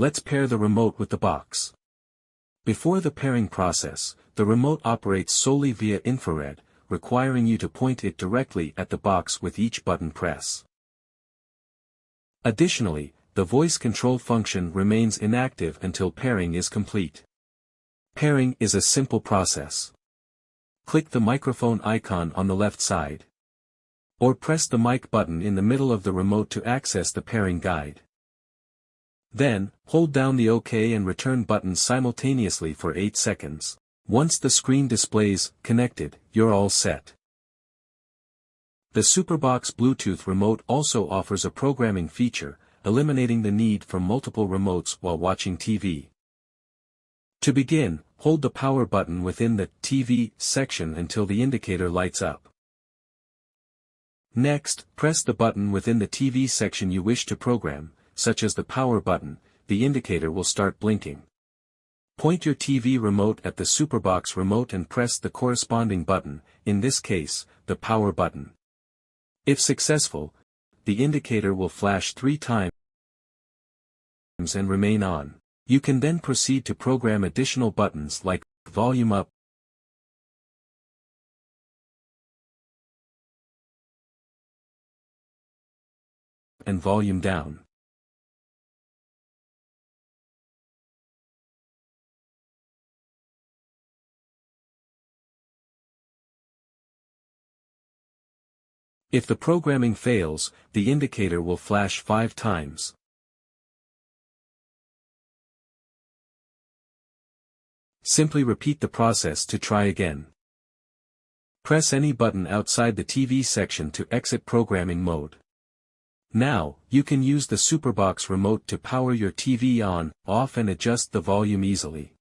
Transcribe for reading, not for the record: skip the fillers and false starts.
Let's pair the remote with the box. Before the pairing process, the remote operates solely via infrared, requiring you to point it directly at the box with each button press. Additionally, the voice control function remains inactive until pairing is complete. Pairing is a simple process. Click the microphone icon on the left side. Or press the mic button in the middle of the remote to access the pairing guide. Then, hold down the OK and return buttons simultaneously for 8 seconds. Once the screen displays "Connected," you're all set. The SuperBox Bluetooth remote also offers a programming feature, eliminating the need for multiple remotes while watching TV. To begin, hold the power button within the TV section until the indicator lights up. Next, press the button within the TV section you wish to program, such as the power button. The indicator will start blinking. Point your TV remote at the SuperBox remote and press the corresponding button, in this case, the power button. If successful, the indicator will flash 3 times and remain on. You can then proceed to program additional buttons like volume up and volume down. If the programming fails, the indicator will flash 5 times. Simply repeat the process to try again. Press any button outside the TV section to exit programming mode. Now, you can use the SuperBox remote to power your TV on, off and adjust the volume easily.